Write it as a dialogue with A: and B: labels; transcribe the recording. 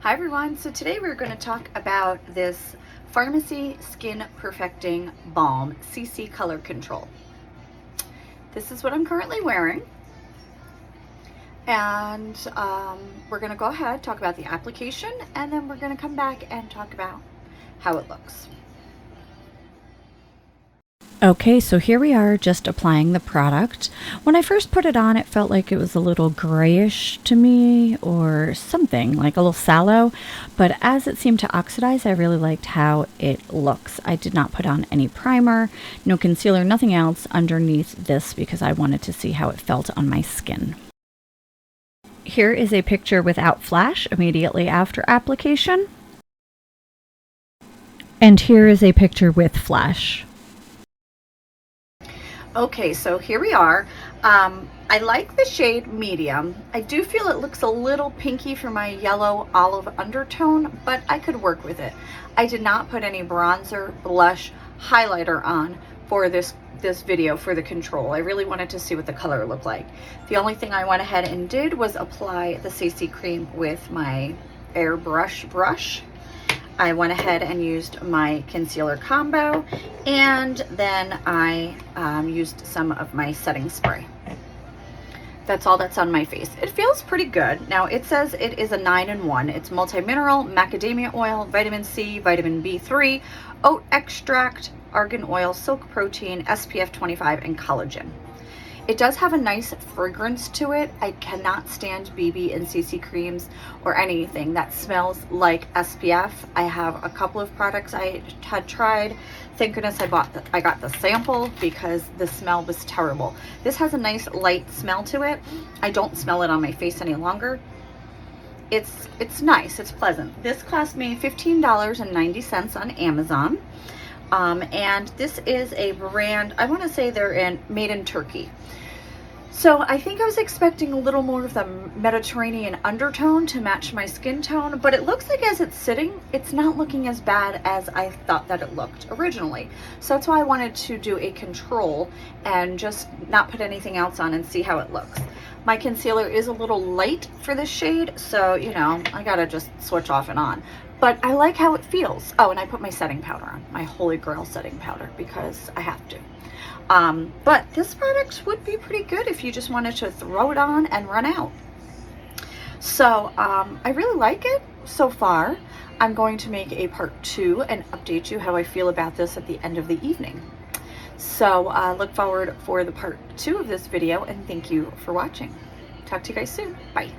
A: Hi everyone, so today we're going to talk about this Pharmacy Skin Perfecting Balm CC Color Control. This is what I'm currently wearing, and we're going to go ahead, talk about the application, and then we're going to come back and talk about how it looks.
B: Okay, so here we are just applying the product. When I first put it on, it felt like it was a little grayish to me or something, like a little sallow. But as it seemed to oxidize, I really liked how it looks. I did not put on any primer, no concealer, nothing else underneath this because I wanted to see how it felt on my skin. Here is a picture without flash immediately after application. And here is a picture with flash.
A: Okay, so here we are. I like the shade medium. I do feel it looks a little pinky for my yellow olive undertone, but I could work with it. I did not put any bronzer, blush, highlighter on for this video for the control. I really wanted to see what the color looked like. The only thing I went ahead and did was apply the CC cream with my airbrush brush. I went ahead and used my concealer combo, and then I used some of my setting spray. That's all that's on my face. It feels pretty good. Now it says it is a 9-in-1. It's multi-mineral, macadamia oil, vitamin C, vitamin B3, oat extract, argan oil, silk protein, SPF 25, and collagen. It does have a nice fragrance to it. I cannot stand BB and CC creams or anything that smells like SPF. I have a couple of products I had tried. Thank goodness I got the sample because the smell was terrible. This has a nice light smell to it. I don't smell it on my face any longer. It's nice, it's pleasant. This cost me $15.90 on Amazon. And this is a brand, I want to say they're made in Turkey. So I think I was expecting a little more of the Mediterranean undertone to match my skin tone, but it looks like as it's sitting, it's not looking as bad as I thought that it looked originally. So that's why I wanted to do a control and just not put anything else on and see how it looks. My concealer is a little light for this shade, so you know, I gotta just switch off and on. But I like how it feels. Oh, and I put my setting powder on, my Holy Grail setting powder, because I have to. But this product would be pretty good if you just wanted to throw it on and run out. So I really like it so far. I'm going to make a part 2 and update you how I feel about this at the end of the evening. So look forward for the part 2 of this video, and thank you for watching. Talk to you guys soon. Bye.